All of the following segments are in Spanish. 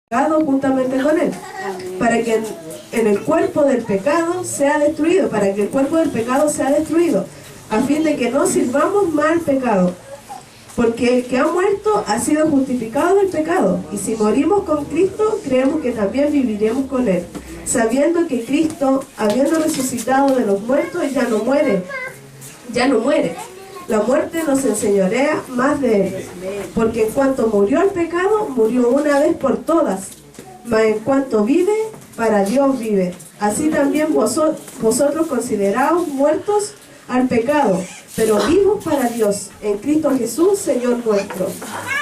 pecado juntamente con él, para que en el cuerpo del pecado sea destruido, para que el cuerpo del pecado sea destruido, a fin de que no sirvamos más al pecado. Porque el que ha muerto ha sido justificado del pecado, y si morimos con Cristo, creemos que también viviremos con Él, sabiendo que Cristo, habiendo resucitado de los muertos, ya no muere. La muerte nos enseñorea más de Él, porque en cuanto murió el pecado, murió una vez por todas, mas en cuanto vive, para Dios vive. Así también vosotros consideraos muertos al pecado, pero vivos para Dios, en Cristo Jesús, Señor nuestro.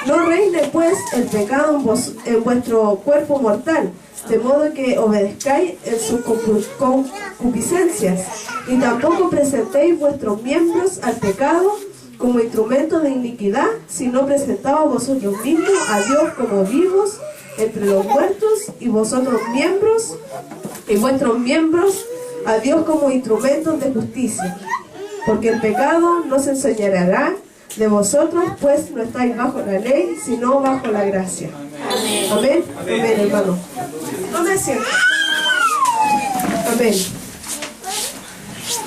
No reine pues el pecado en vuestro cuerpo mortal, de modo que obedezcáis en sus concupiscencias, y tampoco presentéis vuestros miembros al pecado como instrumentos de iniquidad, sino presentaos vosotros mismos a Dios como vivos entre los muertos, y vuestros miembros a Dios como instrumentos de justicia. Porque el pecado no se enseñoreará de vosotros, pues no estáis bajo la ley, sino bajo la gracia. Amén. Amén, amén, hermano. No me siento. Amén.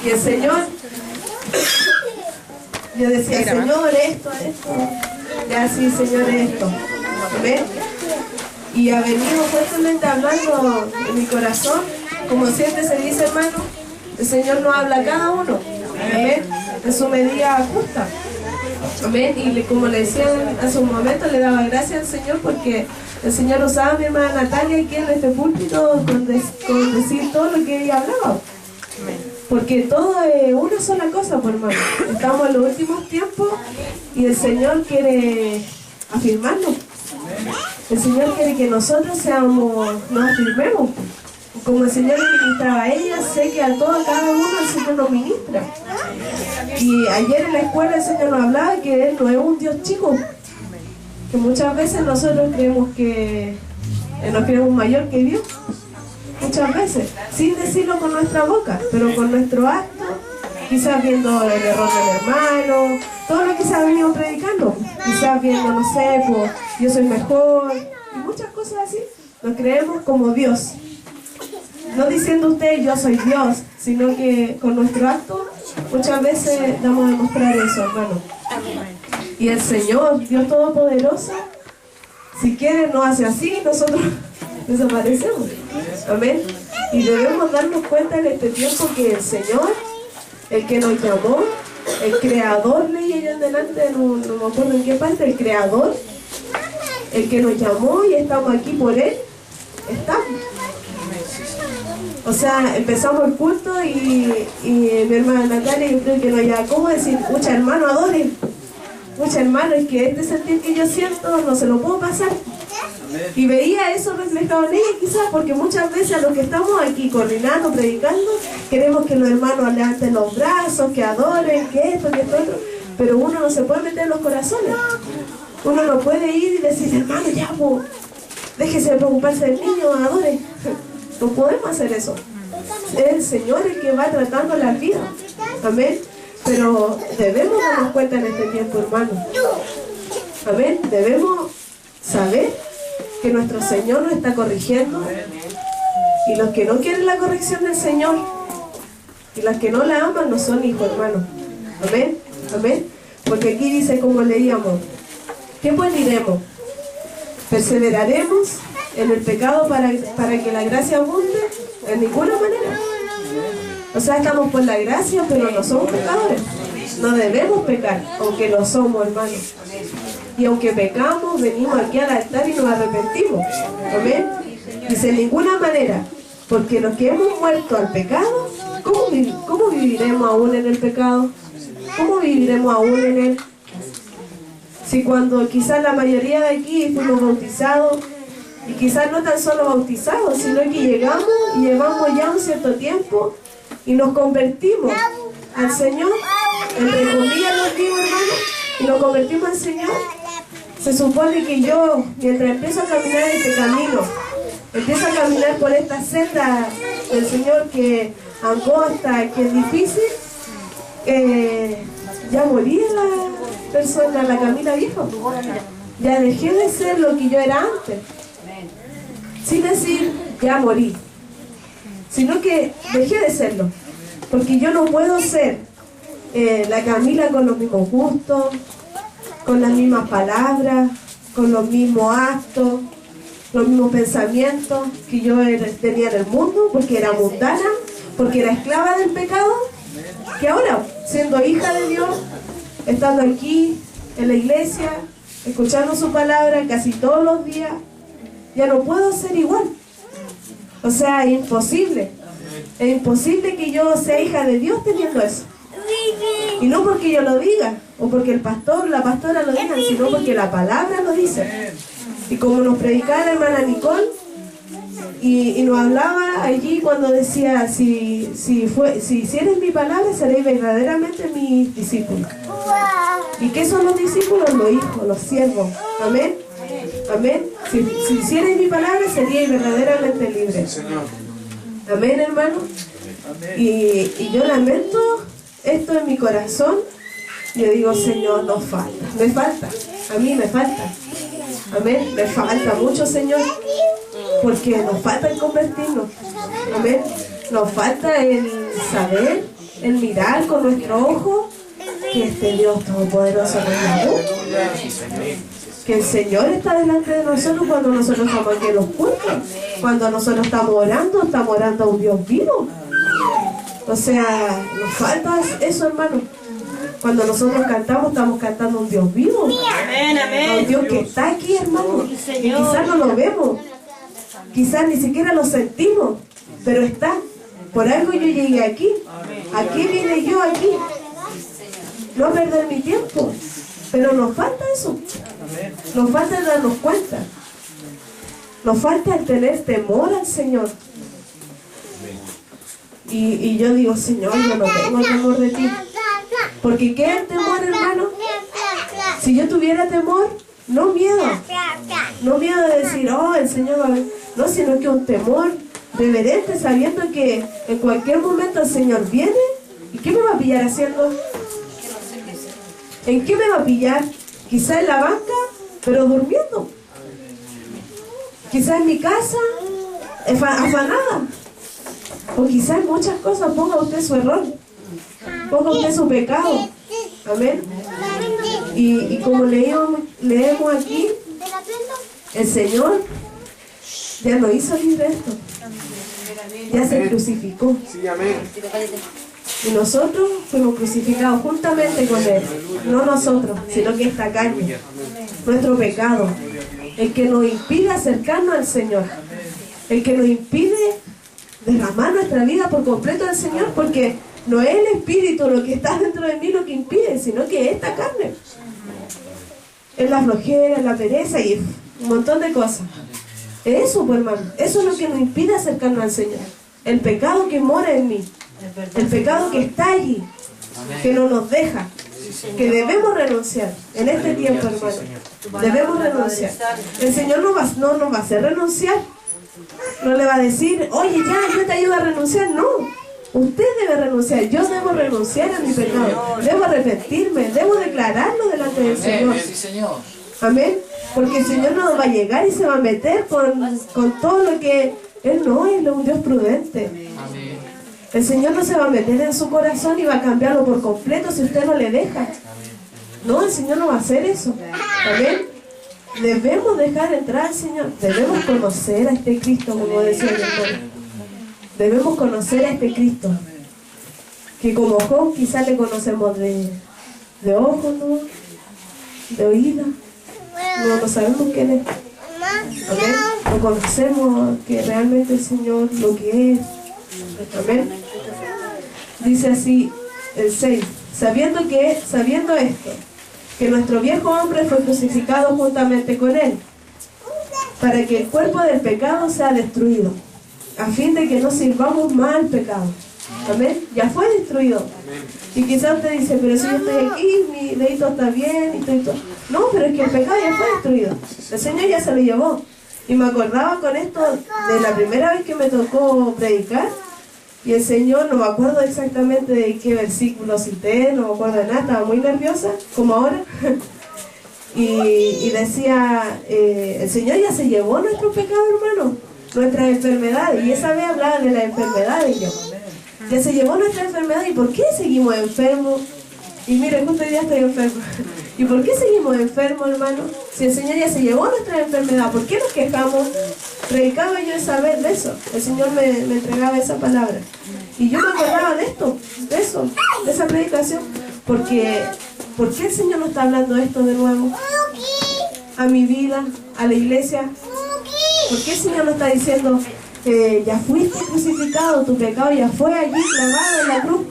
Y el Señor, yo decía, Señor, esto. Ya sí, Señor, esto. Amén. Y ha venido fuertemente hablando en mi corazón, como siempre se dice, hermano, el Señor nos habla a cada uno. Amén. En su medida justa. Amén. Y como le decía hace un momento, le daba gracias al Señor porque el Señor usaba a mi hermana Natalia aquí en este púlpito con decir todo lo que ella hablaba. Porque todo es una sola cosa, pues, hermano. Estamos en los últimos tiempos y el Señor quiere afirmarnos. El Señor quiere que nosotros nos afirmemos. Como el Señor le ministraba a ella, sé que a cada uno el Señor nos ministra. Y ayer en la escuela el Señor nos hablaba que Él no es un Dios chico. Que muchas veces nosotros creemos que nos creemos mayor que Dios. Muchas veces, sin decirlo con nuestra boca, pero con nuestro acto, quizás viendo el error del hermano, todo lo que se ha venido predicando. Quizás viendo, no sé, pues, yo soy mejor, y muchas cosas así. Nos creemos como Dios. No diciendo usted yo soy Dios, sino que con nuestro acto muchas veces damos a demostrar eso, hermano. Y el Señor, Dios Todopoderoso, si quiere nos hace así, nosotros desaparecemos. Amén. Y debemos darnos cuenta en este tiempo que el Señor, el que nos llamó, el Creador, leí yo delante, no me acuerdo en qué parte, el Creador, el que nos llamó y estamos aquí por Él, estamos. O sea, empezamos el culto y mi hermana Natalia, yo creo que no ya, ¿cómo decir? Mucha hermano, adoren. Mucha hermano, es que este sentir que yo siento no se lo puedo pasar. Y veía eso reflejado en ella quizás, porque muchas veces a los que estamos aquí coordinando, predicando, queremos que los hermanos levanten los brazos, que adoren, que esto, otro, pero uno no se puede meter en los corazones. Uno no puede ir y decir, hermano, ya, pues, déjese de preocuparse del niño, adore. No podemos hacer eso. Es el Señor el que va tratando las vidas. Amén. Pero debemos darnos cuenta en este tiempo, hermano. Amén. Debemos saber que nuestro Señor nos está corrigiendo. Y los que no quieren la corrección del Señor y los que no la aman no son hijos, hermano. Amén. Amén. Porque aquí dice, como leíamos, ¿qué pues diremos? ¿Perseveraremos en el pecado para que la gracia abunde? En ninguna manera. O sea, estamos por la gracia, pero no somos pecadores. No debemos pecar, aunque lo somos, hermanos. Y aunque pecamos, venimos aquí al altar y nos arrepentimos. Amén. Dice, en ninguna manera, porque los que hemos muerto al pecado, ¿cómo viviremos aún en el pecado? ¿Cómo viviremos aún en él? Si cuando quizás la mayoría de aquí fuimos bautizados, y quizás no tan solo bautizados, sino que llegamos y llevamos ya un cierto tiempo y nos convertimos al Señor, entre comillas los digo, hermano, y nos convertimos al Señor. Se supone que yo, mientras empiezo a caminar este camino, empiezo a caminar por esta senda del Señor que angosta, que es difícil, ya morí la persona, la Camila vieja. Ya dejé de ser lo que yo era antes. sin decir ya morí, sino que dejé de serlo, porque yo no puedo ser la Camila con los mismos gustos, con las mismas palabras, con los mismos actos, los mismos pensamientos que yo tenía en el mundo, porque era mundana, porque era esclava del pecado, que ahora, siendo hija de Dios, estando aquí en la iglesia, escuchando su palabra casi todos los días, ya no puedo ser igual. O sea, es imposible. Es imposible que yo sea hija de Dios teniendo eso. Y no porque yo lo diga, o porque el pastor, la pastora lo digan, sino porque la palabra lo dice. Y como nos predicaba la hermana Nicole, y nos hablaba allí cuando decía, si hicieres mi palabra, seréis verdaderamente mis discípulos. ¿Y qué son los discípulos? Los hijos, los siervos. Amén. Amén. Si hicierais mi palabra, seríais verdaderamente libres. Amén, hermano. Y yo lamento esto en mi corazón. Yo digo, Señor, nos falta. Me falta. A mí me falta. Amén. Me falta mucho, Señor. Porque nos falta el convertirnos. Amén. Nos falta el saber, el mirar con nuestro ojo que este Dios Todopoderoso nos llamó. Que el Señor está delante de nosotros cuando nosotros estamos aquí en los cultos. Cuando nosotros estamos orando a un Dios vivo. O sea, nos falta eso, hermano. Cuando nosotros cantamos, estamos cantando a un Dios vivo. A un Dios que está aquí, hermano. Y quizás no lo vemos. Quizás ni siquiera lo sentimos. Pero está. Por algo yo llegué aquí. Aquí vine yo aquí. No a perder mi tiempo. Pero nos falta eso. Nos falta el darnos cuenta. Nos falta el tener temor al Señor. Y yo digo, Señor, yo no tengo temor de ti. Porque ¿qué es el temor, hermano? Si yo tuviera temor, no miedo. No miedo de decir, oh, el Señor va a ver. No, sino que un temor reverente, sabiendo que en cualquier momento el Señor viene. ¿Y qué me va a pillar haciendo? ¿En qué me va a pillar? Quizá en la banca, pero durmiendo. Quizá en mi casa, afanada. O quizá en muchas cosas. Ponga usted su error. Ponga usted su pecado. Amén. Y como leemos aquí, el Señor ya no hizo libre esto. Ya se crucificó. Y nosotros fuimos crucificados juntamente con Él. No nosotros, sino que esta carne, nuestro pecado, el que nos impide acercarnos al Señor, el que nos impide derramar nuestra vida por completo al Señor, porque no es el Espíritu lo que está dentro de mí lo que impide, sino que es esta carne. Es la flojera, es la pereza y un montón de cosas. Eso, pues, hermano, eso es lo que nos impide acercarnos al Señor. El pecado que mora en mí. El pecado que está allí, que no nos deja, que debemos renunciar en este tiempo, hermano. Debemos renunciar. El Señor no nos va a hacer renunciar. No le va a decir, oye, ya, yo te ayudo a renunciar. No, usted debe renunciar. Yo debo renunciar a mi pecado. Debo arrepentirme, debo declararlo delante del Señor. Amén. Porque el Señor no va a llegar y se va a meter con todo lo que Él no es, un Dios prudente. El Señor no se va a meter en su corazón y va a cambiarlo por completo si usted no le deja. No, el Señor no va a hacer eso. Amén. Debemos dejar entrar al Señor. Debemos conocer a este Cristo, como decía el hermano. Debemos conocer a este Cristo. Que como Job quizás le conocemos de ojos, ¿no? De oído. No sabemos quién es. Amén. No conocemos que realmente el Señor lo que es. Amén. Dice así el 6. Sabiendo esto, que nuestro viejo hombre fue crucificado juntamente con él, para que el cuerpo del pecado sea destruido, a fin de que no sirvamos más al pecado. Amén. Ya fue destruido. Y quizás usted dice, pero si yo estoy aquí, mi dedito está bien y todo. No, pero es que el pecado ya fue destruido. El Señor ya se lo llevó. Y me acordaba con esto de la primera vez que me tocó predicar. Y el Señor, no me acuerdo exactamente de qué versículo cité, no me acuerdo de nada, estaba muy nerviosa, como ahora. y decía, el Señor ya se llevó nuestro pecado, hermano. nuestras enfermedades. Y esa vez hablaba de las enfermedades yo. Ya se llevó nuestra enfermedad. ¿Y por qué seguimos enfermos? Y miren, justo hoy día estoy enfermo. ¿Y por qué seguimos enfermos, hermano? Si el Señor ya se llevó nuestra enfermedad, ¿por qué nos quejamos? Predicaba yo esa vez de eso. El Señor me entregaba esa palabra. Y yo me acordaba de esto, de eso, de esa predicación. Porque, ¿por qué el Señor nos está hablando esto de nuevo? A mi vida, a la iglesia. ¿Por qué el Señor nos está diciendo, ya fuiste crucificado, tu pecado ya fue allí clavado en la cruz?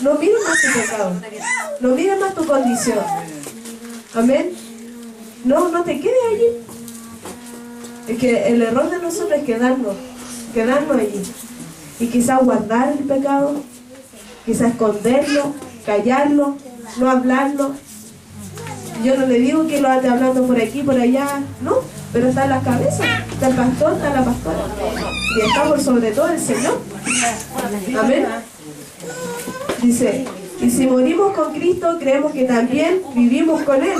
No mires más tu pecado, no mires más tu condición. Amén. No te quedes allí. Es que el error de nosotros es quedarnos allí. Y quizás guardar el pecado, quizás esconderlo, callarlo, no hablarlo. Yo no le digo que lo ande hablando por aquí, por allá, no, pero está en las cabezas, está el pastor, está la pastora. Y está por sobre todo el Señor. Amén. Dice, y si morimos con Cristo, creemos que también vivimos con Él.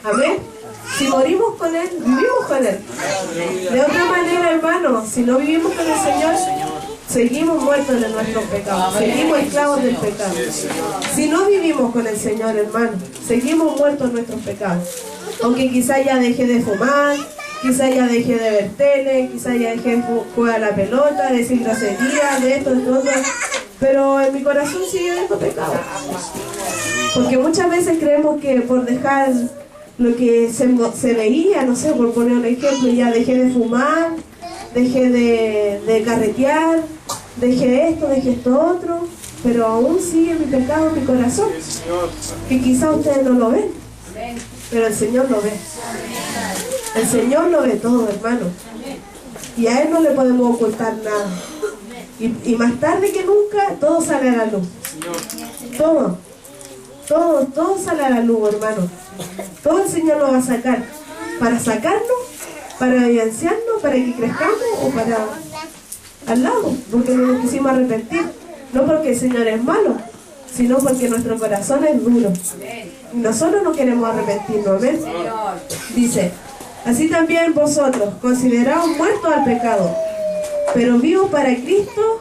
Amén. Si morimos con Él, vivimos con Él. De otra manera, hermano, si no vivimos con el Señor, seguimos muertos en nuestros pecados, seguimos esclavos del pecado. Si no vivimos con el Señor, hermano, seguimos muertos en nuestros pecados. Aunque quizás ya dejé de fumar, quizás ya dejé de ver tele, quizás ya dejé de jugar a la pelota, de decir groserías, de esto, de todo. Pero en mi corazón sigue habiendo pecado. Porque muchas veces creemos que por dejar lo que se veía, no sé, por poner un ejemplo, ya dejé de fumar, dejé de carretear, dejé esto otro, pero aún sigue mi pecado en mi corazón, que quizá ustedes no lo ven, pero el Señor lo ve. El Señor lo ve todo, hermano, y a Él no le podemos ocultar nada. Y más tarde que nunca, todo sale a la luz. Todo sale a la luz, hermano. Todo el Señor lo va a sacar. Para sacarnos, para evidenciarnos, para que crezcamos o para al lado, porque no nos quisimos arrepentir. No porque el Señor es malo, sino porque nuestro corazón es duro. Y nosotros no queremos arrepentirnos, ¿ven? Dice, así también vosotros, consideraos muertos al pecado, pero vivos para Cristo,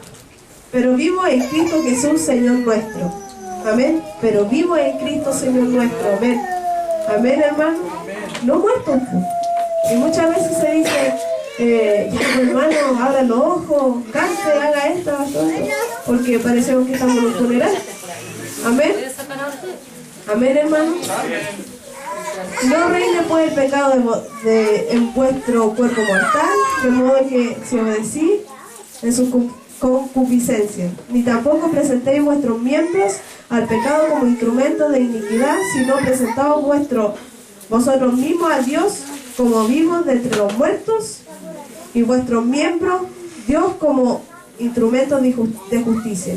pero vivos en Cristo Jesús, Señor nuestro. Amén. Pero vivos en Cristo, Señor nuestro. Amén. Amén, hermano. No muertos. Y muchas veces se dice, ya, hermano, abra los ojos, cante, haga esto, porque parecemos que estamos en un funeral. Amén. Amén, hermano. No reine pues el pecado en vuestro cuerpo mortal, de modo que si obedecís en su concupiscencia, ni tampoco presentéis vuestros miembros al pecado como instrumentos de iniquidad, sino presentaos vosotros mismos a Dios como vivos de entre los muertos, y vuestros miembros Dios como instrumentos de justicia.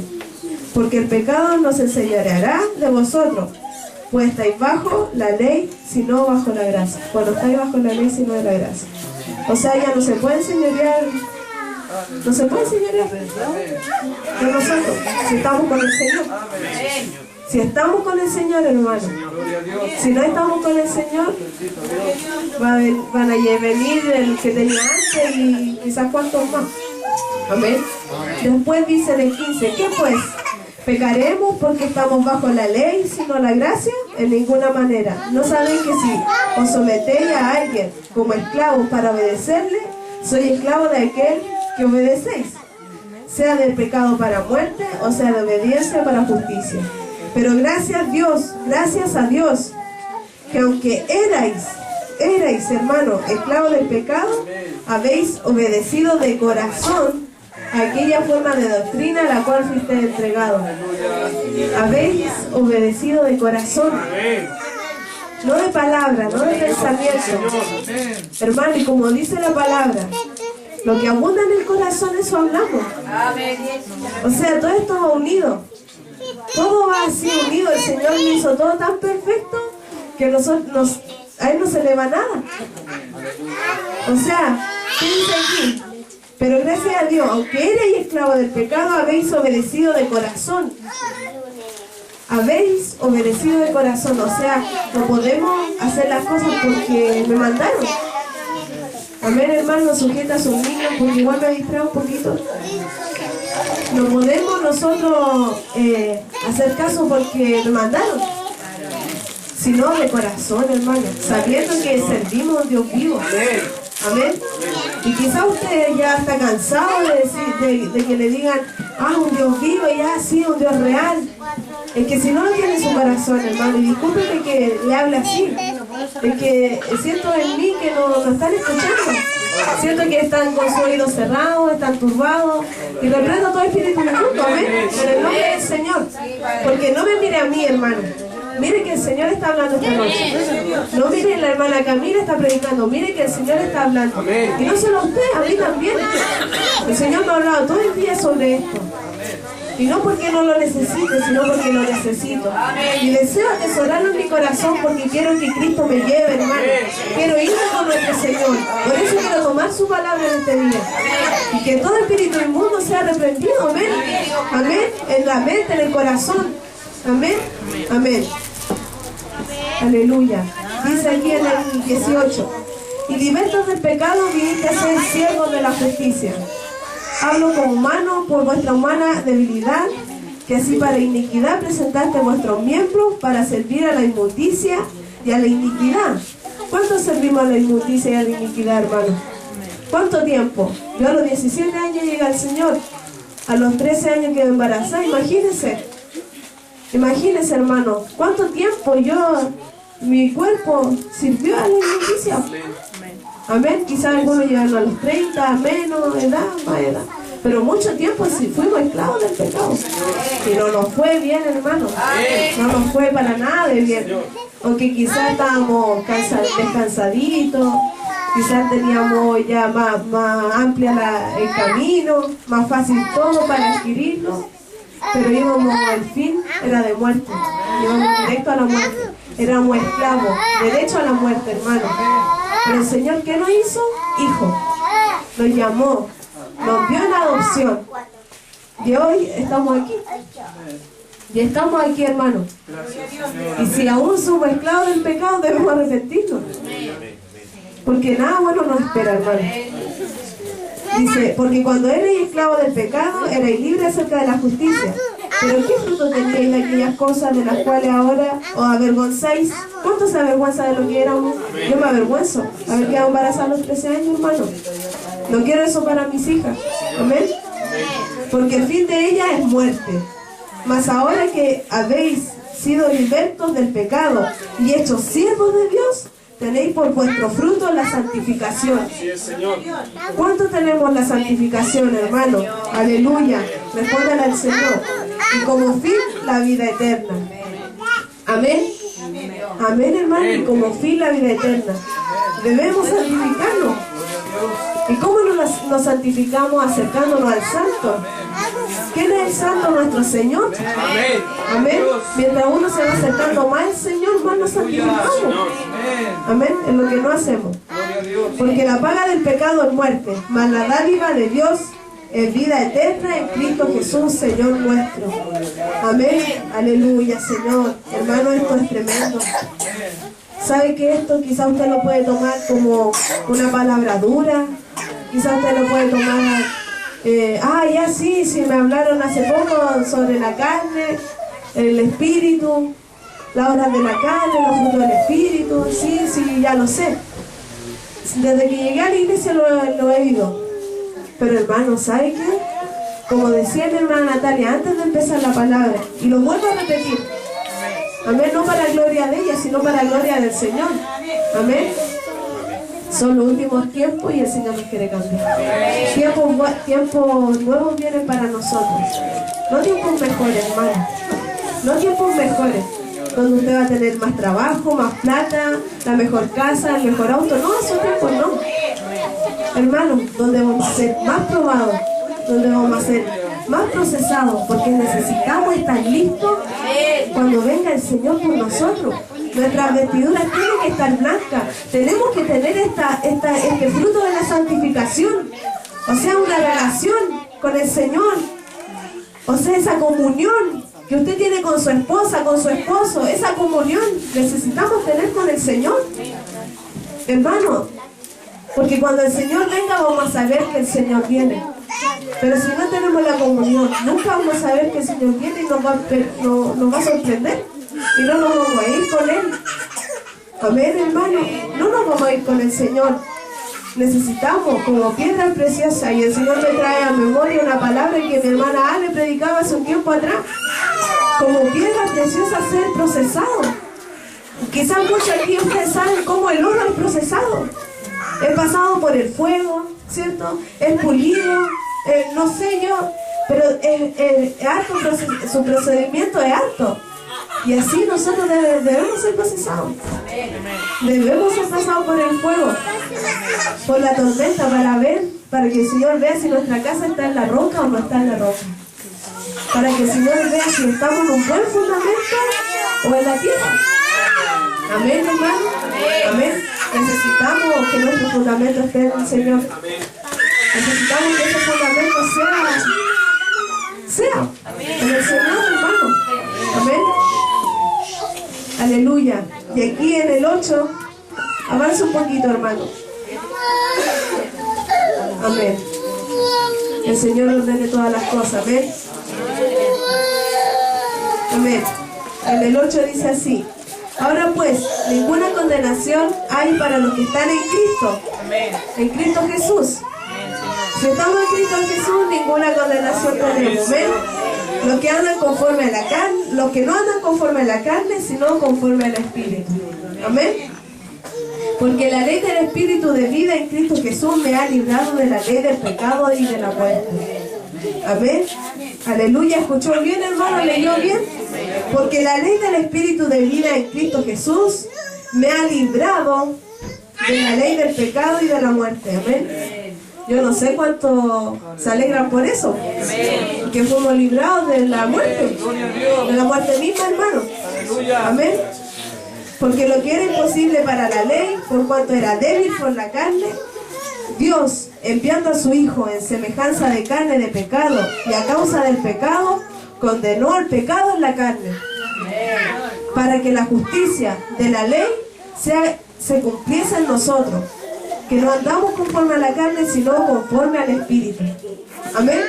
Porque el pecado no se enseñoreará de vosotros, pues estáis bajo la ley, sino bajo la gracia. Cuando estáis bajo la ley, sino de la gracia. O sea, ya no se puede enseñorear, de nosotros, si estamos con el Señor. Si estamos con el Señor, hermano. Si no estamos con el Señor, van a venir el que tenía antes y quizás cuantos más. Amén. Después dice en el 15, ¿qué pues? ¿Pecaremos porque estamos bajo la ley, sino la gracia? En ninguna manera. ¿No sabéis que si os sometéis a alguien como esclavos para obedecerle, soy esclavo de aquel que obedecéis? Sea del pecado para muerte, o sea de obediencia para justicia. Pero gracias a Dios, que aunque erais, hermano, esclavos del pecado, habéis obedecido de corazón a aquella forma de doctrina a la cual fuiste entregados. Habéis obedecido de corazón, no de palabra, no de pensamiento. Hermano, y como dice la palabra, lo que abunda en el corazón, eso hablamos. O sea, todo esto va unido. Todo va así unido. El Señor hizo todo tan perfecto que a Él no se le va nada. O sea, ¿qué dice aquí? Pero gracias a Dios, aunque erais esclavos del pecado, habéis obedecido de corazón. Habéis obedecido de corazón. O sea, no podemos hacer las cosas porque me mandaron. Amén, hermano, sujeta a sus niños, porque igual me distrae un poquito. No podemos nosotros hacer caso porque me mandaron, sino de corazón, hermano, sabiendo que servimos a un Dios vivo. Amén. Y quizá usted ya está cansado de decir, de que le digan, un Dios vivo, ya sí, un Dios real. Es que si no lo tiene en su corazón, hermano, y discúlpeme que le hable así, es que siento en mí que no están escuchando. Siento que están con sus oídos cerrados, están turbados, y reprendo todo espíritu inmundo, amén, en el nombre del Señor. Porque no me mire a mí, hermano. Mire que el Señor está hablando esta noche. No mire la hermana Camila está predicando. Mire que el Señor está hablando. Y no solo a usted, a mí también. El Señor me ha hablado todo el día sobre esto. Y no porque no lo necesite, sino porque lo necesito. Y deseo atesorarlo en mi corazón porque quiero que Cristo me lleve, hermano. Quiero irme con nuestro Señor. Por eso quiero tomar su palabra en este día. Y que todo espíritu inmundo sea reprendido, amén. Amén. En la mente, en el corazón. Amén. Amén. Aleluya. Dice aquí en el 18. Y libertos del pecado viniste a ser siervos de la justicia. Hablo como humano por vuestra humana debilidad, que así para iniquidad presentaste vuestros miembros para servir a la inmundicia y a la iniquidad. ¿Cuánto servimos a la inmundicia y a la iniquidad, hermano? ¿Cuánto tiempo? Yo a los 17 años llegué al Señor. A los 13 años que me embarazé, imagínense. Imagínense, hermano, cuánto tiempo mi cuerpo sirvió a la inmundicia. Amén. Quizás algunos llegan a los 30, menos edad, más edad. Pero mucho tiempo sí fuimos esclavos del pecado. Y no nos fue bien, hermano. No nos fue para nada de bien. Aunque quizás estábamos descansaditos, quizás teníamos ya más amplia el camino, más fácil todo para adquirirlo. Pero íbamos, al fin era de muerte. Íbamos directo a la muerte. Éramos esclavos, derecho a la muerte, hermano. Pero el Señor, ¿qué nos hizo? Hijo. Nos llamó, nos dio en adopción. Y hoy estamos aquí. Y estamos aquí, hermano. Y si aún somos esclavos del pecado, debemos arrepentirnos. Porque nada bueno nos espera, hermano. Dice, porque cuando erais esclavo del pecado, erais libres acerca de la justicia. Pero ¿qué fruto teníais de aquellas cosas de las cuales ahora os avergonzáis? ¿Cuánto se avergüenza de lo que éramos? Yo me avergüenzo. Haber quedado embarazada a los 13 años, hermano. No quiero eso para mis hijas. Amén. Porque el fin de ella es muerte. Mas ahora que habéis sido libertos del pecado y hechos siervos de Dios, tenéis por vuestro fruto la santificación. ¿Cuánto tenemos la santificación, hermano? Aleluya. Respondan al Señor. Y como fin, la vida eterna. Amén. Amén, hermano. Y como fin, la vida eterna. Debemos santificarnos. ¿Y cómo nos santificamos? Acercándonos al Santo. ¿Quién es el Santo? Nuestro Señor. Amén. Amén. Mientras uno se va acercando más al Señor, más nos santificamos. Amén. Es lo que no hacemos. Porque la paga del pecado es muerte, mas la dádiva de Dios es vida eterna en Cristo Jesús, Señor nuestro. Amén. Aleluya, Señor. Hermano, esto es tremendo. ¿Sabe que esto quizá usted lo puede tomar como una palabra dura? Quizá usted lo puede tomar, ya sí, me hablaron hace poco sobre la carne, el espíritu, las obras de la carne, los frutos del espíritu. Sí, ya lo sé. Desde que llegué a la iglesia lo he oído. Pero hermano, ¿sabe qué? Como decía mi hermana Natalia antes de empezar la palabra, y lo vuelvo a repetir. Amén, no para gloria de ella, sino para gloria del Señor. Amén. Son los últimos tiempos y el Señor nos quiere cambiar. Tiempos nuevos vienen para nosotros. No tiempos mejores, hermano. No tiempos mejores, donde usted va a tener más trabajo, más plata, la mejor casa, el mejor auto. No, esos tiempos no. Hermano, donde vamos a ser más probados, donde vamos a ser más procesados, porque necesitamos estar listos cuando venga el Señor por nosotros. Nuestras vestiduras tienen que estar blancas. Tenemos que tener este fruto de la santificación. O sea, una relación con el Señor. O sea, esa comunión que usted tiene con su esposa, con su esposo. Esa comunión necesitamos tener con el Señor. Hermano, Porque cuando el Señor venga vamos a saber que el Señor viene. Pero si no tenemos la comunión, nunca vamos a saber que el Señor viene y nos va a sorprender. Y no nos vamos a ir con Él. Amén, hermano. No nos vamos a ir con el Señor. Necesitamos como piedra preciosa. Y el Señor me trae a memoria una palabra que mi hermana Ale predicaba hace un tiempo atrás. Como piedra preciosa ser procesado. Quizás muchos aquí ustedes saben cómo el oro es procesado. Es pasado por el fuego, ¿cierto? Es pulido, no sé yo, pero es harto, su procedimiento es harto. Y así nosotros debemos ser procesados. Debemos ser pasados por el fuego, por la tormenta, para que el Señor vea si nuestra casa está en la roca o no está en la roca. Para que el Señor vea si estamos en un buen fundamento o en la tierra. Amén, hermano. Amén. Necesitamos que nuestro fundamento esté en el Señor. Necesitamos que ese fundamento sea en el Señor, hermano. Amén. Aleluya. Y aquí en el 8, avanza un poquito, hermano. Amén. El Señor ordene todas las cosas. Amén. Amén. En el 8 dice así: ahora pues, ninguna condenación hay para los que están en Cristo. En Cristo Jesús. Si estamos en Cristo Jesús, ninguna condenación tenemos. ¿Ven? Los que andan conforme a la carne, los que no andan conforme a la carne, sino conforme al Espíritu. Amén. Porque la ley del Espíritu de vida en Cristo Jesús me ha librado de la ley del pecado y de la muerte. Amén. Aleluya. ¿Escuchó bien, hermano? ¿Leyó bien? Porque la ley del Espíritu de vida en Cristo Jesús me ha librado de la ley del pecado y de la muerte. Amén. Yo no sé cuánto se alegran por eso, que fuimos librados de la muerte misma, hermano. Amén. Porque lo que era imposible para la ley, por cuanto era débil por la carne, Dios, enviando a su Hijo en semejanza de carne de pecado, y a causa del pecado, condenó al pecado en la carne, para que la justicia de la ley se cumpliese en nosotros, que no andamos conforme a la carne, sino conforme al Espíritu. Amén.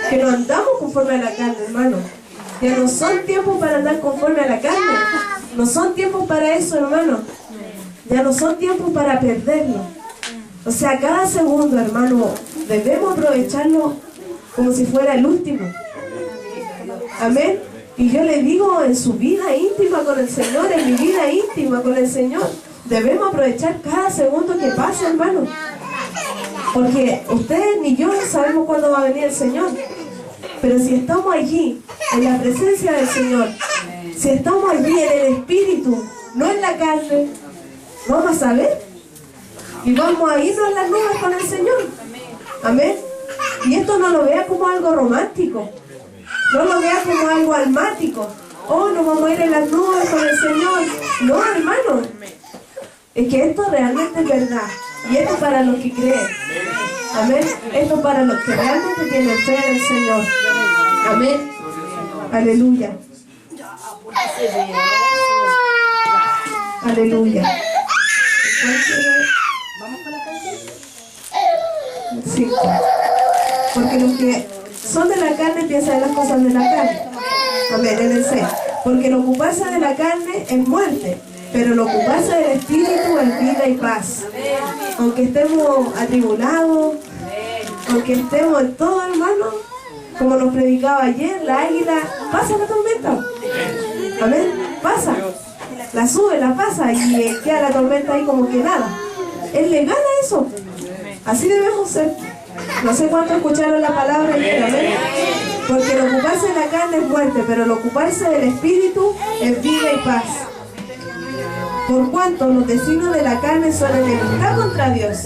Que no andamos conforme a la carne, hermano. Ya no son tiempos para andar conforme a la carne. No son tiempos para eso, hermano. Ya no son tiempos para perderlo. O sea, cada segundo, hermano, debemos aprovecharlo como si fuera el último. Amén. Y yo le digo, en su vida íntima con el Señor, en mi vida íntima con el Señor, debemos aprovechar cada segundo que pasa, hermano. Porque ustedes ni yo no sabemos cuándo va a venir el Señor. Pero si estamos allí, en la presencia del Señor, si estamos allí en el Espíritu, no en la carne, vamos a saber. Y vamos a irnos en las nubes con el Señor. Amén. Y esto no lo vea como algo romántico. No lo vea como algo almático. Oh, nos vamos a ir en las nubes con el Señor. No, hermano. Es que esto realmente es verdad. Y esto para los que creen. Amén. Esto para los que realmente tienen fe en el Señor. Amén. Aleluya. Aleluya. Sí. Porque los que son de la carne piensan en las cosas de la carne. Amén. En el 6. Porque el ocuparse de la carne es muerte, pero el ocuparse del Espíritu es vida y paz. Aunque estemos atribulados, aunque estemos en todo, hermano, como nos predicaba ayer, la águila pasa la tormenta. Amén. Pasa. La sube, la pasa y queda la tormenta ahí como que nada. Él le gana eso. Así debemos ser. No sé cuánto escucharon la palabra ayer, amén. Porque el ocuparse de la carne es muerte, pero el ocuparse del Espíritu es vida y paz. Por cuanto los designios de la carne son enemistad contra Dios.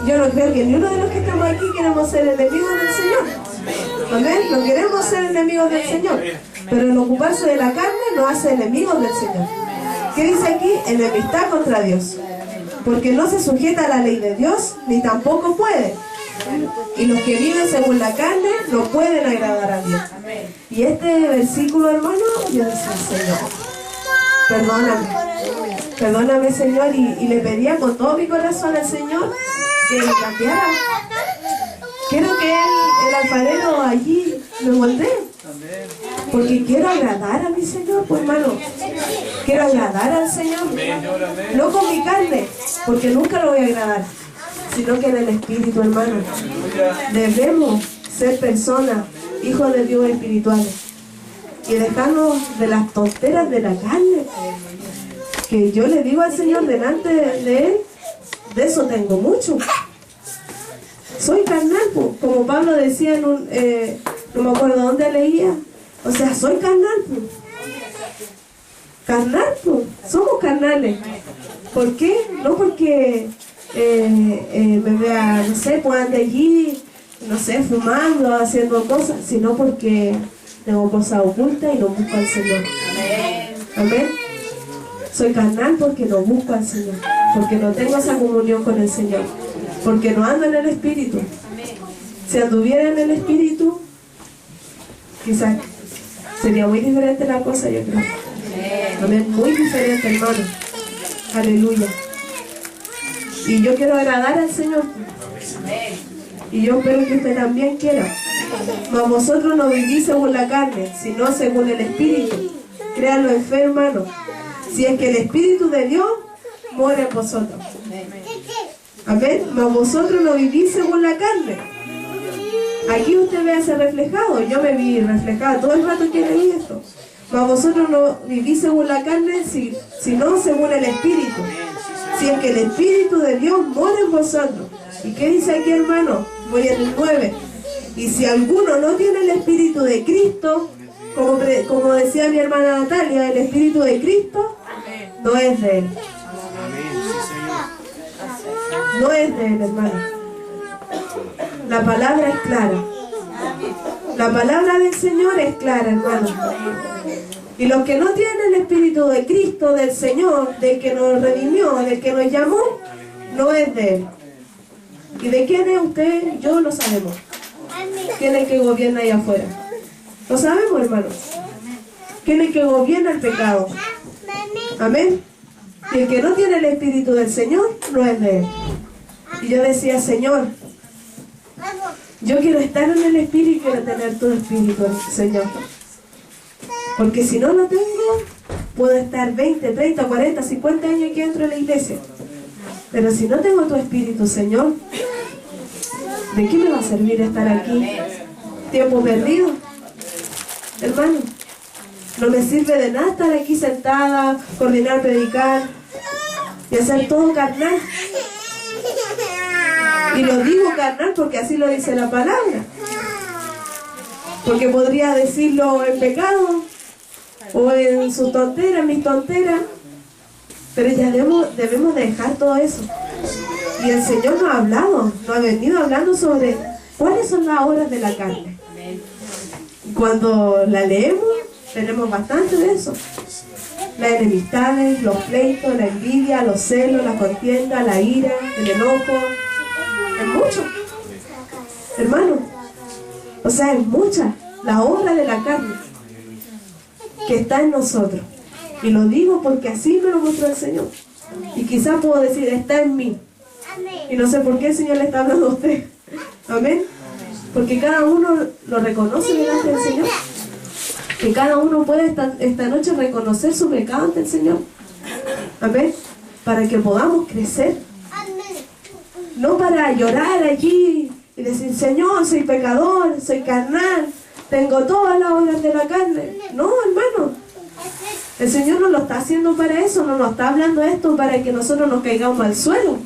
Yo no creo que ni uno de los que estamos aquí queremos ser enemigos del Señor. Amén. No queremos ser enemigos del Señor. Pero el ocuparse de la carne nos hace enemigos del Señor. ¿Qué dice aquí? Enemistad contra Dios. Porque no se sujeta a la ley de Dios, ni tampoco puede. Y los que viven según la carne no pueden agradar a Dios. Y este versículo, hermano, yo decía, Señor, perdóname. Perdóname, Señor, y le pedía con todo mi corazón al Señor que me cambiara. Quiero que el alfarero allí me moldee, porque quiero agradar a mi Señor, pues, hermano. Quiero agradar al Señor, no con mi carne, porque nunca lo voy a agradar, sino que en el Espíritu, hermano. Debemos ser personas, hijos de Dios espirituales, y dejarnos de las tonteras de la carne, que yo le digo al Señor delante de Él, de eso tengo mucho. Soy carnal, como Pablo decía en un, no me acuerdo dónde leía, o sea, soy carnal, carnal, somos carnales. ¿Por qué? No porque me vea, no sé, pues ande allí, no sé, fumando, haciendo cosas, sino porque tengo cosas ocultas y no busco al Señor. Amén. Soy carnal porque no busco al Señor, porque no tengo esa comunión con el Señor, porque no ando en el Espíritu. Si anduviera en el Espíritu, quizás sería muy diferente la cosa, yo creo. Amén, muy diferente, hermano. Aleluya. Y yo quiero agradar al Señor. Y yo espero que usted también quiera. Mas vosotros no vivís según la carne, sino según el Espíritu. Créanlo en fe, hermano. Si es que el Espíritu de Dios mora en vosotros. Amén. Mas vosotros no vivís según la carne. Aquí usted ve ese reflejado. Yo me vi reflejada todo el rato que leí esto. Mas vosotros no vivís según la carne, sino según el Espíritu. Si es que el Espíritu de Dios mora en vosotros. ¿Y qué dice aquí, hermano? Voy en el 9. Y si alguno no tiene el Espíritu de Cristo, como decía mi hermana Natalia, el Espíritu de Cristo no es de Él. No es de Él, hermano. La palabra es clara. La palabra del Señor es clara, hermano. Y los que no tienen el Espíritu de Cristo, del Señor, del que nos redimió, del que nos llamó, no es de Él. ¿Y de quién es usted? Yo lo sabemos. ¿Quién es el que gobierna allá afuera? Lo sabemos, hermanos. ¿Quién es el que gobierna el pecado? Amén. Y el que no tiene el Espíritu del Señor, no es de Él. Y yo decía, Señor, yo quiero estar en el Espíritu y quiero tener tu Espíritu, Señor. Porque si no lo tengo, puedo estar 20, 30, 40, 50 años aquí dentro de la iglesia. Pero si no tengo tu Espíritu, Señor, ¿de qué me va a servir estar aquí? Tiempo perdido. Hermano, no me sirve de nada estar aquí sentada, coordinar, predicar y hacer todo carnal. Y lo digo carnal porque así lo dice la palabra. Porque podría decirlo en pecado o en su tontera, en mis tonteras. Pero ya debemos dejar todo eso. Y el Señor nos ha hablado, nos ha venido hablando sobre cuáles son las obras de la carne. Cuando la leemos, tenemos bastante de eso. Las enemistades, los pleitos, la envidia, los celos, la contienda, la ira, el enojo. Es mucho, hermano. O sea, es mucha la obra de la carne que está en nosotros. Y lo digo porque así me lo mostró el Señor. Y quizás puedo decir, está en mí. Y no sé por qué el Señor le está hablando a usted. Amén. Porque cada uno lo reconoce delante del Señor. Que cada uno puede esta noche reconocer su pecado ante el Señor. Amén. Para que podamos crecer. No para llorar allí y decir, Señor, soy pecador, soy carnal, tengo todas las obras de la carne. No, hermano. El Señor no lo está haciendo para eso, no nos está hablando esto para que nosotros nos caigamos al suelo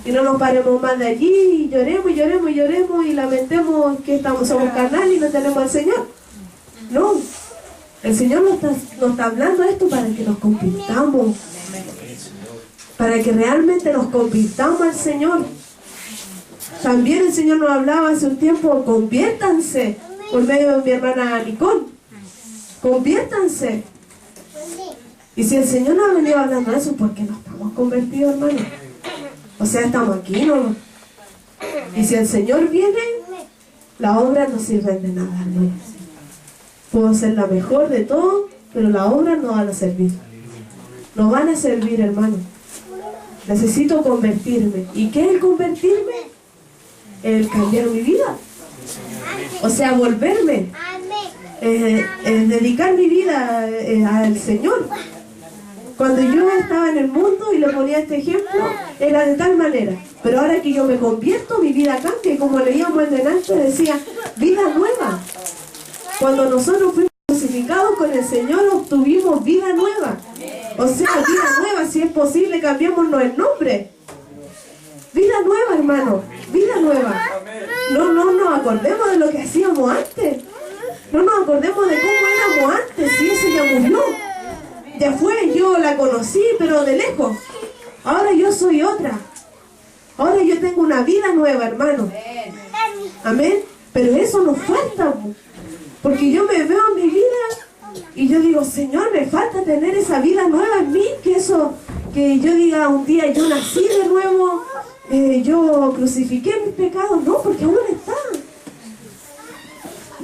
y no nos paremos más de allí y lloremos y lloremos y lloremos y lamentemos que somos carnales y no tenemos al Señor. No, el Señor nos está hablando esto para que nos convirtamos, para que realmente nos convirtamos al Señor. También el Señor nos hablaba hace un tiempo, conviértanse, por medio de mi hermana Nicole, conviértanse. Y si el Señor nos ha venido hablando de eso, ¿por qué no estamos convertidos, hermano? O sea, estamos aquí, ¿no? Y si el Señor viene, las obras no sirven de nada, ¿no? Puedo ser la mejor de todo, pero las obras no van a servir. no van a servir, hermano. Necesito convertirme. ¿Y qué es el convertirme? El cambiar mi vida. O sea, volverme. Dedicar mi vida al Señor. Cuando yo estaba en el mundo y le ponía este ejemplo, era de tal manera. Pero ahora que yo me convierto, mi vida cambia. Y como leíamos en delante, decía, vida nueva. Cuando nosotros fuimos crucificados con el Señor, obtuvimos vida nueva. O sea, vida nueva, si es posible, cambiémonos el nombre. Vida nueva, hermano, vida nueva. No nos acordemos de lo que hacíamos antes. No nos acordemos de cómo éramos antes, si eso ya murió. Ya fue, yo la conocí, pero de lejos. Ahora yo soy otra. Ahora yo tengo una vida nueva, hermano. Amén. Pero eso nos falta, porque yo me veo en mi vida y yo digo, Señor, me falta tener esa vida nueva en mí, que yo diga un día, yo nací de nuevo, yo crucifiqué mis pecados. No, porque aún están.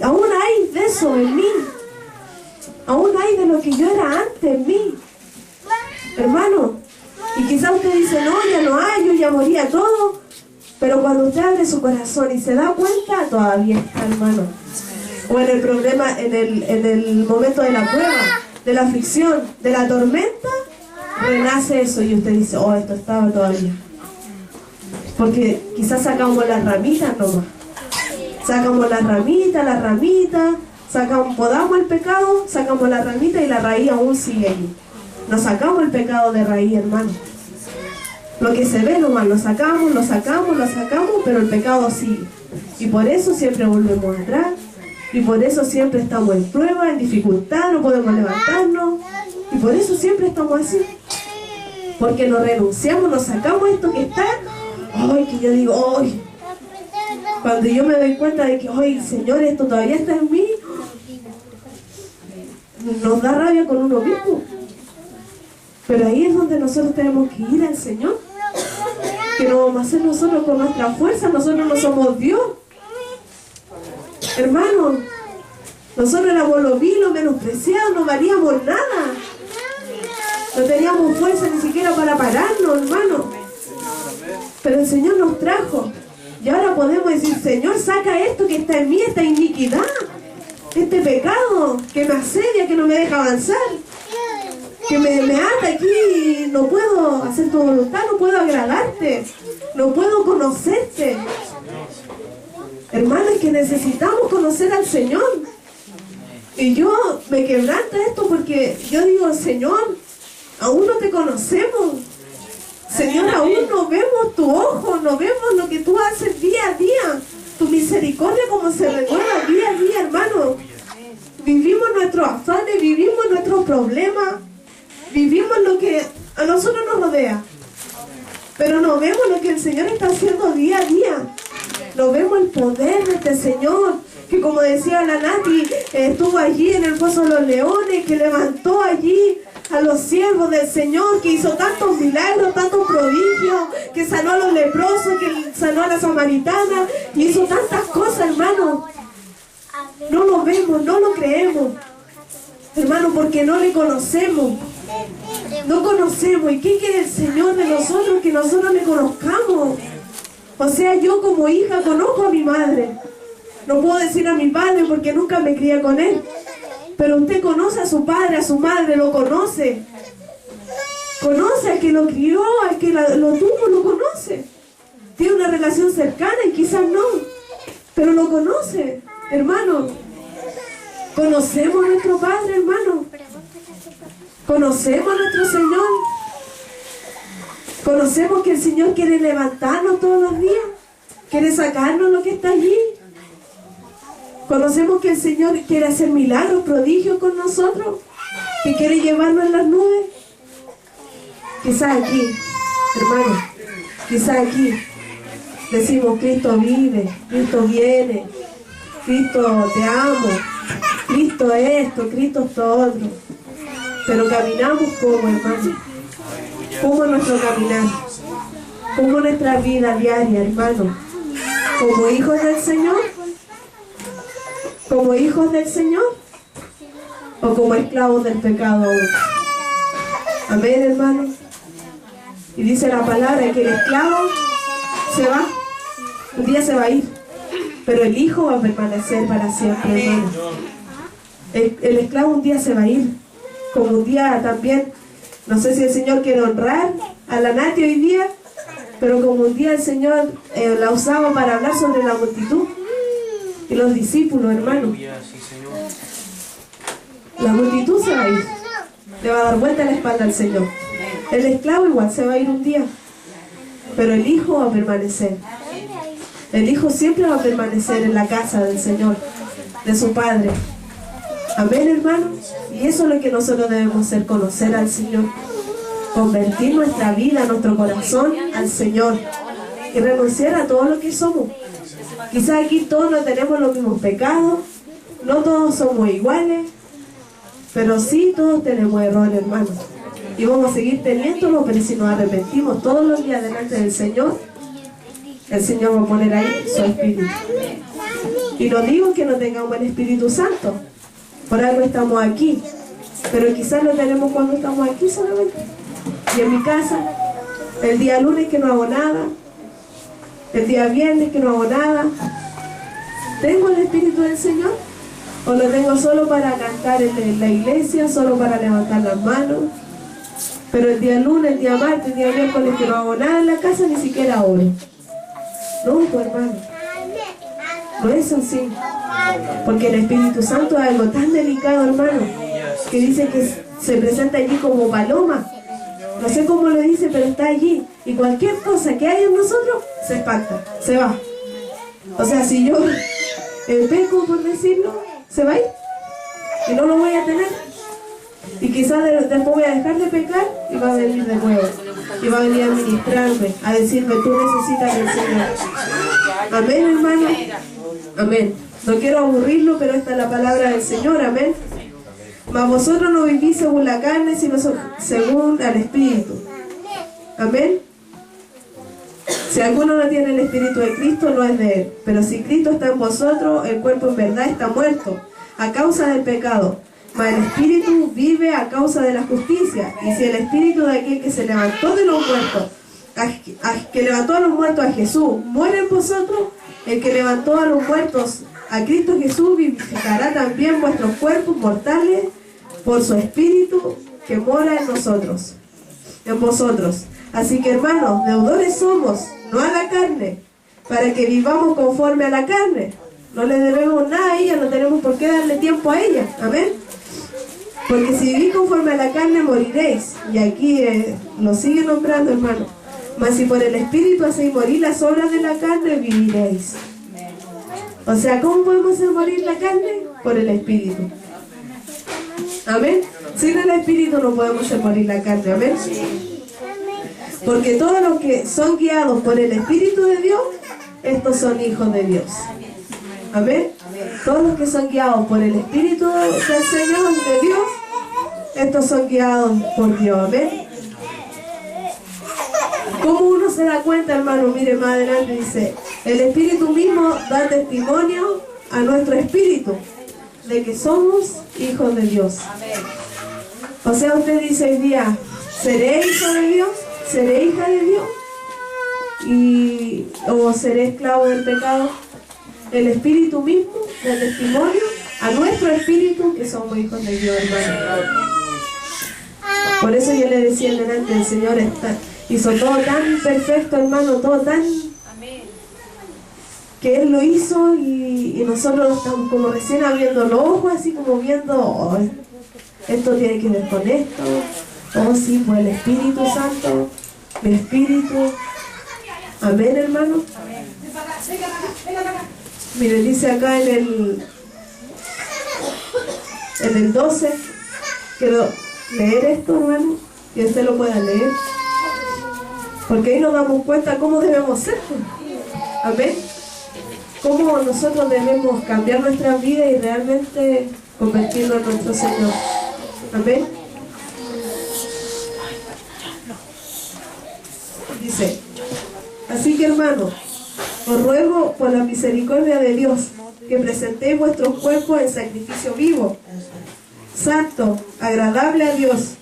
Aún hay de eso en mí. Aún hay de lo que yo era antes en mí. Hermano, y quizá usted dice, no, ya no hay, yo ya moría todo. Pero cuando usted abre su corazón y se da cuenta, todavía está, hermano. O en el problema, en el momento de la prueba, de la aflicción, de la tormenta, renace eso y usted dice, oh, esto estaba todavía. Porque quizás sacamos las ramitas nomás. Sacamos las ramitas, podamos el pecado, sacamos la ramita y la raíz aún sigue allí. No sacamos el pecado de raíz, hermano. Lo que se ve nomás, lo sacamos, pero el pecado sigue. Y por eso siempre volvemos atrás. Y por eso siempre estamos en prueba, en dificultad, no podemos levantarnos. Y por eso siempre estamos así. Porque nos renunciamos, nos sacamos esto que está. Ay, que yo digo, ay. Cuando yo me doy cuenta de que, ay, Señor, esto todavía está en mí, nos da rabia con uno mismo. Pero ahí es donde nosotros tenemos que ir al Señor. Que no vamos a hacer nosotros con nuestra fuerza, nosotros no somos Dios. Hermano, nosotros éramos los vilos, menospreciados, no valíamos nada. No teníamos fuerza ni siquiera para pararnos, hermano. Pero el Señor nos trajo. Y ahora podemos decir, Señor, saca esto que está en mí, esta iniquidad, este pecado que me asedia, que no me deja avanzar, que me ata aquí, no puedo hacer tu voluntad, no puedo agradarte, no puedo conocerte. Hermanos, es que necesitamos conocer al Señor. Y yo me quebranto esto porque yo digo, Señor, aún no te conocemos. Señor, aún no vemos tu ojo, no vemos lo que tú haces día a día. Tu misericordia como se renueva día a día, hermano. Vivimos nuestros afanes, vivimos nuestros problemas, vivimos lo que a nosotros nos rodea. Pero no vemos lo que el Señor está haciendo día a día. No vemos el poder de este Señor, que como decía la Nati, estuvo allí en el Foso de los Leones, que levantó allí a los siervos del Señor, que hizo tantos milagros, tantos prodigios, que sanó a los leprosos, que sanó a la samaritana, y hizo tantas cosas, hermano. No lo vemos, no lo creemos, hermano, porque no le conocemos. No conocemos. ¿Y qué quiere el Señor de nosotros? Que nosotros le conozcamos. O sea, yo como hija conozco a mi madre. No puedo decir a mi padre porque nunca me crié con él. Pero usted conoce a su padre, a su madre, lo conoce. Conoce al que lo crió, al que lo tuvo, lo conoce. Tiene una relación cercana y quizás no, pero lo conoce, hermano. Conocemos a nuestro Padre, hermano. Conocemos a nuestro Señor. Conocemos que el Señor quiere levantarnos todos los días. Quiere sacarnos lo que está allí. Conocemos que el Señor quiere hacer milagros, prodigios con nosotros, que quiere llevarnos en las nubes. Quizás aquí, hermano, quizás aquí decimos, Cristo vive, Cristo viene, Cristo te amo, Cristo esto, Cristo esto otro. Pero caminamos como, hermano, como nuestro caminar, como nuestra vida diaria, hermano, como hijos del Señor. ¿Como hijos del Señor o como esclavos del pecado aún? Amén, hermano. Y dice la palabra que el esclavo se va, un día se va a ir, pero el hijo va a permanecer para siempre, hermano. El esclavo un día se va a ir, como un día también, no sé si el Señor quiere honrar a la Nati hoy día, pero como un día el Señor la usaba para hablar sobre la multitud y los discípulos, hermano. La multitud se va a ir, le va a dar vuelta la espalda al Señor. El esclavo igual se va a ir un día, pero el hijo va a permanecer. El hijo siempre va a permanecer en la casa del Señor, de su Padre. Amén, hermano. Y eso es lo que nosotros debemos hacer, conocer al Señor, convertir nuestra vida, nuestro corazón al Señor y renunciar a todo lo que somos. Quizás aquí todos no tenemos los mismos pecados, no todos somos iguales, pero sí todos tenemos errores, hermano. Y vamos a seguir teniéndolo, pero si nos arrepentimos todos los días delante del Señor, el Señor va a poner ahí su Espíritu. Y no digo que no tengamos el Espíritu Santo, por algo estamos aquí, pero quizás lo tenemos cuando estamos aquí solamente. Y en mi casa, el día lunes que no hago nada, el día viernes que no hago nada, ¿tengo el Espíritu del Señor? ¿O lo tengo solo para cantar en la iglesia, solo para levantar las manos? Pero el día lunes, el día martes, el día miércoles que no hago nada en la casa, ni siquiera oro. No, pues hermano, no es así. Porque el Espíritu Santo es algo tan delicado, hermano, que dice que se presenta allí como paloma. No sé cómo lo dice, pero está allí. Y cualquier cosa que hay en nosotros, se espanta, se va. O sea, si yo peco, por decirlo, se va a ir. Y no lo voy a tener. Y quizás después voy a dejar de pecar y va a venir de nuevo. Y va a venir a ministrarme, a decirme, tú necesitas del Señor. Amén, hermano. Amén. No quiero aburrirlo, pero esta es la palabra del Señor. Amén. Mas vosotros no vivís según la carne, sino según el Espíritu. Amén. Si alguno no tiene el Espíritu de Cristo, no es de él. Pero si Cristo está en vosotros, el cuerpo en verdad está muerto a causa del pecado, mas el Espíritu vive a causa de la justicia. Y si el Espíritu de aquel que se levantó de los muertos, que levantó a los muertos a Jesús, muere en vosotros, el que levantó a los muertos a Cristo Jesús vivificará también vuestros cuerpos mortales por su Espíritu que mora en nosotros, en vosotros. Así que, hermanos, deudores somos, no a la carne, para que vivamos conforme a la carne. No le debemos nada a ella, no tenemos por qué darle tiempo a ella. Amén. Porque si vivís conforme a la carne, moriréis. Y aquí lo sigue nombrando, hermano. Mas si por el Espíritu hacéis morir las obras de la carne, viviréis. O sea, ¿cómo podemos hacer morir la carne? Por el Espíritu. Amén. Sin el Espíritu no podemos hacer morir la carne. Amén. Porque todos los que son guiados por el Espíritu de Dios, estos son hijos de Dios. Amén. Todos los que son guiados por el Espíritu del Señor, de Dios, estos son guiados por Dios. Amén. ¿Cómo uno se da cuenta, hermano? Mire, más adelante dice, el Espíritu mismo da testimonio a nuestro espíritu de que somos hijos de Dios. O sea, usted dice hoy día, ¿seré hijo de Dios? ¿Seré hija de Dios? ¿O seré esclavo del pecado? El Espíritu mismo da testimonio a nuestro espíritu que somos hijos de Dios, hermano. Por eso yo le decía delante del Señor, hizo todo tan perfecto, hermano, todo tan que Él lo hizo y nosotros estamos como recién abriendo los ojos, así como viendo, oh, esto tiene que ver con esto. Oh sí, por el Espíritu Santo, el Espíritu. Amén, hermano. Mire, dice acá en el 12, quiero leer esto, hermano, que usted lo pueda leer. Porque ahí nos damos cuenta cómo debemos ser. Amén. Cómo nosotros debemos cambiar nuestra vida y realmente convertirnos en nuestro Señor. Amén. Dice, así que, hermanos, os ruego por la misericordia de Dios que presentéis vuestros cuerpos en sacrificio vivo, santo, agradable a Dios,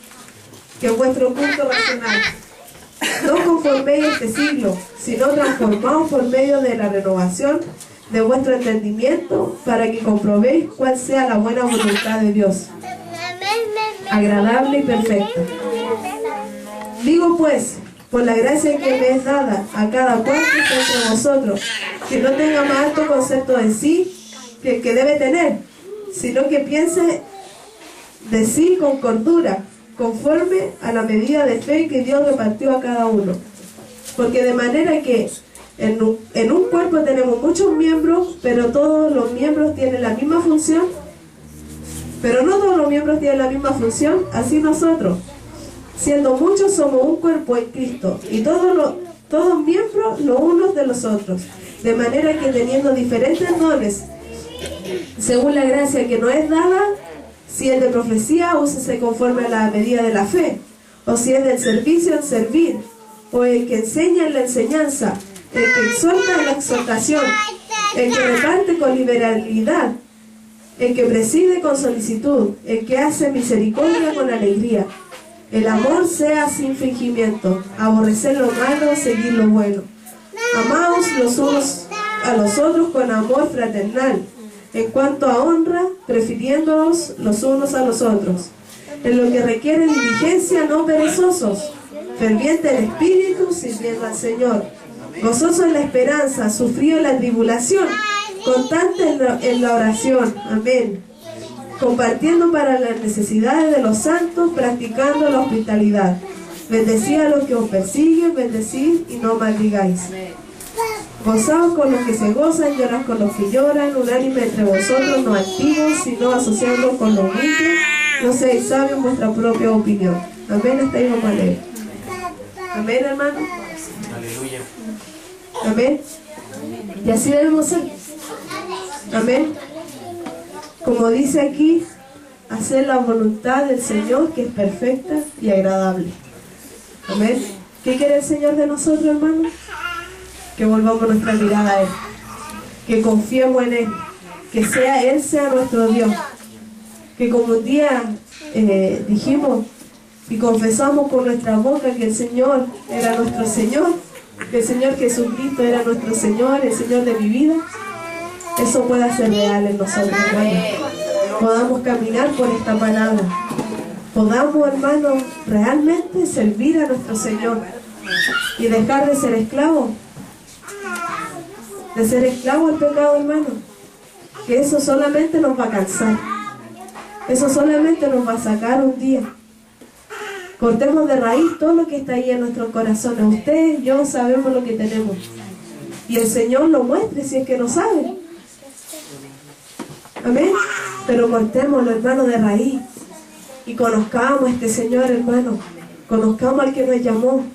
que es vuestro culto racional. No conforméis este siglo, sino transformaos por medio de la renovación de vuestro entendimiento, para que comprobéis cuál sea la buena voluntad de Dios, agradable y perfecta. Digo pues, por la gracia que me es dada a cada cual que está entre vosotros, que no tenga más alto concepto de sí que el que debe tener, sino que piense de sí con cordura, conforme a la medida de fe que Dios repartió a cada uno. Porque de manera que en un cuerpo tenemos muchos miembros, pero todos los miembros tienen la misma función. Pero no todos los miembros tienen la misma función, así nosotros, siendo muchos, somos un cuerpo en Cristo, y todos miembros los unos de los otros. De manera que teniendo diferentes dones, según la gracia que nos es dada, si es de profecía, úsese conforme a la medida de la fe, o si es del servicio, en servir, o el que enseña en la enseñanza, el que exhorta en la exhortación, el que reparte con liberalidad, el que preside con solicitud, el que hace misericordia con alegría. El amor sea sin fingimiento, aborrecer lo malo, seguir lo bueno. Amaos los unos a los otros con amor fraternal, en cuanto a honra, prefiriéndoos los unos a los otros. En lo que requiere diligencia, no perezosos, ferviente el espíritu, sirviendo al Señor. Gozoso en la esperanza, sufrido en la tribulación, constante en la oración. Amén. Compartiendo para las necesidades de los santos, practicando la hospitalidad. Bendecid a los que os persiguen, bendecid y no maldigáis. Gozaos con los que se gozan, llorad con los que lloran, unánime entre vosotros, no altivos, sino asociando con los humildes, no seáis sabios en vuestra propia opinión. Amén, hasta ahí vamos a leer. Amén, hermano. Aleluya. Amén. Y así debemos ser. Amén. Como dice aquí, hacer la voluntad del Señor, que es perfecta y agradable. Amén. ¿Qué quiere el Señor de nosotros, hermano? Que volvamos nuestra mirada a Él, que confiemos en Él, que Él sea nuestro Dios, que como un día dijimos y confesamos con nuestra boca que el Señor era nuestro Señor, que el Señor Jesucristo era nuestro Señor, el Señor de mi vida, eso pueda ser real en nosotros, hermano. Podamos caminar por esta palabra, podamos, hermano, realmente servir a nuestro Señor y dejar de ser esclavos. De ser esclavo al pecado, hermano, que eso solamente nos va a cansar, eso solamente nos va a sacar un día. Cortemos de raíz todo lo que está ahí en nuestros corazones. Ustedes y yo sabemos lo que tenemos, y el Señor lo muestre si es que no sabe. Amén. Pero cortémoslo, hermano, de raíz, y conozcamos a este Señor, hermano, conozcamos al que nos llamó.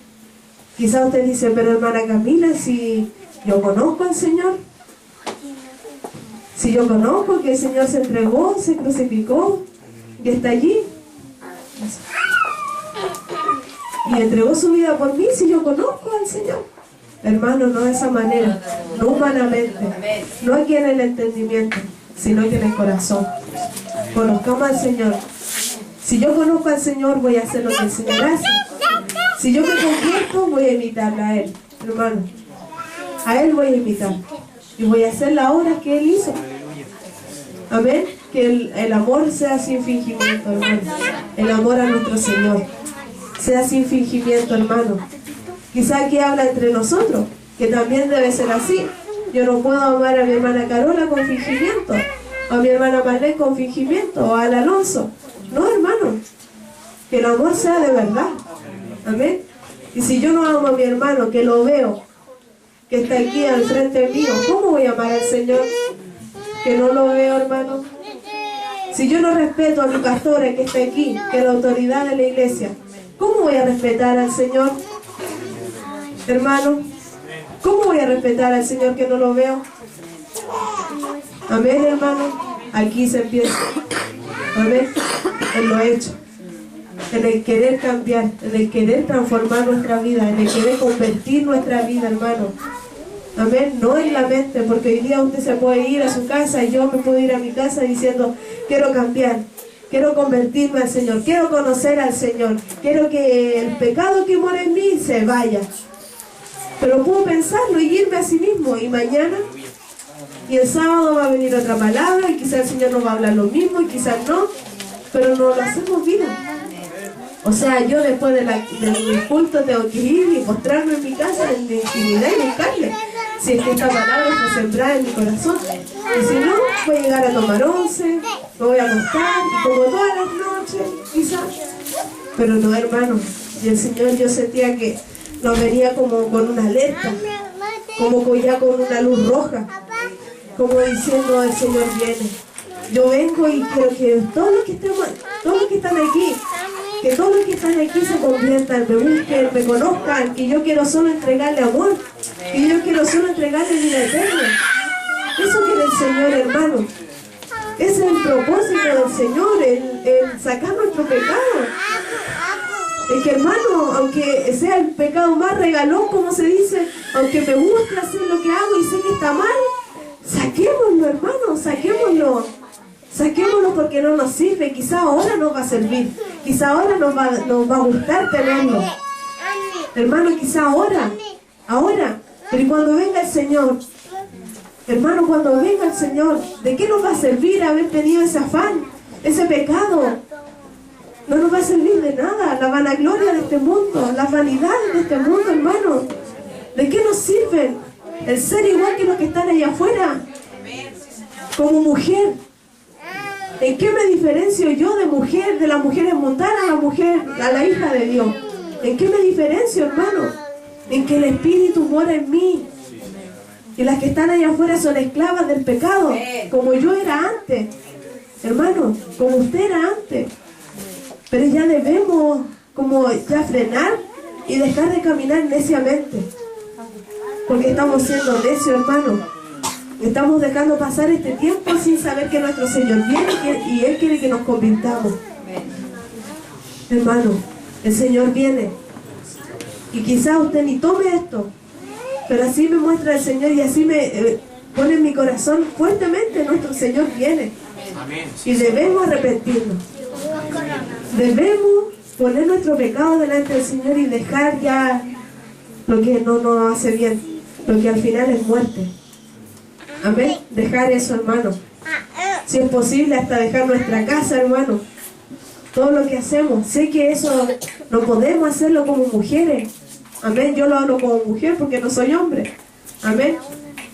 Quizás usted dice, pero hermana Camila, si yo conozco al Señor, si yo conozco que el Señor se entregó, se crucificó y está allí y entregó su vida por mí, si yo conozco al Señor. Hermano, no de esa manera, no humanamente, no aquí en el entendimiento, sino aquí en el corazón. Conozcamos al Señor. Si yo conozco al Señor, voy a hacer lo que el Señor hace. Si yo me convierto, voy a imitarle a Él, hermano. A Él voy a imitar y voy a hacer la obra que Él hizo. Amén. Que el amor sea sin fingimiento, hermano. El amor a nuestro Señor sea sin fingimiento, hermano. Quizá aquí habla entre nosotros, que también debe ser así. Yo no puedo amar a mi hermana Carola con fingimiento, a mi hermana Marlene con fingimiento, o al Alonso. No, hermano. Que el amor sea de verdad. Amén. Y si yo no amo a mi hermano, que lo veo, que está aquí al frente mío, ¿cómo voy a amar al Señor? Que no lo veo, hermano. Si yo no respeto a mi pastora que está aquí, que es la autoridad de la iglesia, ¿cómo voy a respetar al Señor? Hermano, ¿cómo voy a respetar al Señor que no lo veo? Amén, hermano. Aquí se empieza. Amén. En lo hecho, en el querer cambiar, en el querer transformar nuestra vida, en el querer convertir nuestra vida, hermano. Amén, no en la mente, porque hoy día usted se puede ir a su casa y yo me puedo ir a mi casa diciendo, quiero cambiar. Quiero convertirme al Señor, quiero conocer al Señor, quiero que el pecado que mora en mí se vaya. Pero puedo pensarlo y irme a sí mismo, y mañana, y el sábado va a venir otra palabra, y quizás el Señor nos va a hablar lo mismo, y quizás no, pero no lo hacemos vida. O sea, yo después del culto tengo que ir y postrarme en mi casa, en mi intimidad, y buscarle. Si es que esta palabra fue sembrada en mi corazón. Y si no, voy a llegar a tomar 11, me voy a acostar, y como todas las noches, quizás. Pero no, hermano. Y el Señor, yo sentía que nos venía como con una alerta, como ya con una luz roja, como diciendo, el Señor viene. Yo vengo y quiero que todos los que están aquí, que todos los que están aquí se conviertan, me busquen, me conozcan, que yo quiero solo entregarle amor, que yo quiero solo entregarle vida eterna. Eso quiere el Señor, hermano. Ese es el propósito del Señor, el sacar nuestro pecado. Es que, hermano, aunque sea el pecado más regalón, como se dice, aunque me gusta hacer lo que hago y sé que está mal, saquémoslo, hermano, saquémoslo. Saquémoslo porque no nos sirve. Quizá ahora nos va a servir, quizá ahora nos va a gustar tenerlo, hermano, quizá ahora, pero ¿y cuando venga el Señor? Hermano, cuando venga el Señor, ¿de qué nos va a servir haber tenido ese afán, ese pecado? No nos va a servir de nada. La vanagloria de este mundo, las vanidades de este mundo, hermano, ¿de qué nos sirven? El ser igual que los que están allá afuera. Como mujer, ¿en qué me diferencio yo de mujer, de las mujeres mundanas a la hija de Dios? ¿En qué me diferencio, hermano? En que el Espíritu mora en mí. Y las que están allá afuera son esclavas del pecado, como yo era antes. Hermano, como usted era antes. Pero ya debemos como ya frenar y dejar de caminar neciamente. Porque estamos siendo necios, hermano. Estamos dejando pasar este tiempo sin saber que nuestro Señor viene y Él quiere que nos convirtamos. Hermano, el Señor viene. Y quizás usted ni tome esto, pero así me muestra el Señor y así me pone en mi corazón fuertemente, nuestro Señor viene. Y debemos arrepentirnos. Debemos poner nuestro pecado delante del Señor y dejar ya lo que no nos hace bien, lo que al final es muerte. Amén. Dejar eso, hermano. Si es posible, hasta dejar nuestra casa, hermano. Todo lo que hacemos. Sé que eso no podemos hacerlo como mujeres. Amén. Yo lo hablo como mujer porque no soy hombre. Amén.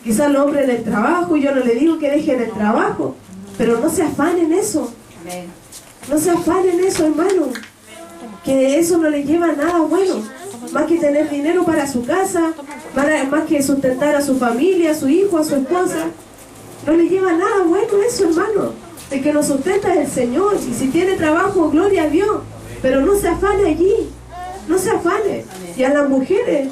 Quizás los hombres en el trabajo, yo no le digo que dejen el trabajo, pero no se afanen eso. No se afanen eso, hermano. Que eso no le lleva a nada bueno. Más que tener dinero para su casa, más que sustentar a su familia, a su hijo, a su esposa. No le lleva nada bueno eso, hermano. El que nos sustenta es el Señor. Y si tiene trabajo, gloria a Dios. Pero no se afane allí. No se afane. Y a las mujeres,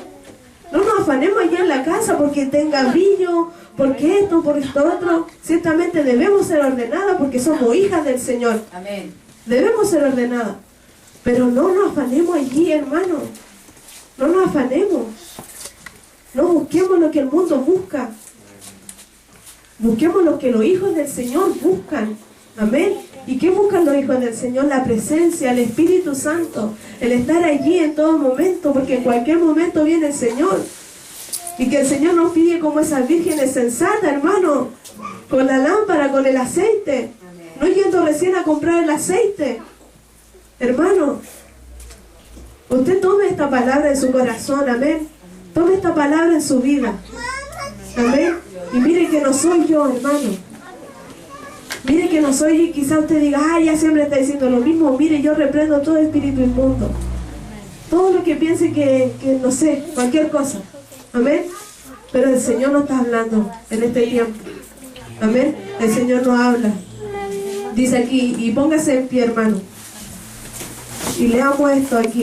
no nos afanemos allá en la casa porque tenga brillo, porque esto, por esto otro. Ciertamente debemos ser ordenadas porque somos hijas del Señor. Amén. Debemos ser ordenadas. Pero no nos afanemos allí, hermano. No nos afanemos. No busquemos lo que el mundo busca. Busquemos lo que los hijos del Señor buscan. Amén. ¿Y qué buscan los hijos del Señor? La presencia, el Espíritu Santo. El estar allí en todo momento, porque en cualquier momento viene el Señor. Y que el Señor nos pide como esas vírgenes sensatas, hermano. Con la lámpara, con el aceite. No yendo recién a comprar el aceite. Hermano, usted tome esta palabra en su corazón, amén. Tome esta palabra en su vida, amén. Y mire que no soy yo, hermano. Mire que no soy yo y quizá usted diga, ya siempre está diciendo lo mismo. Mire, yo reprendo todo espíritu inmundo. Todo lo que piense que no sé, cualquier cosa, amén. Pero el Señor nos está hablando en este tiempo, amén. El Señor nos habla. Dice aquí, y póngase en pie, hermano. Y leamos esto aquí.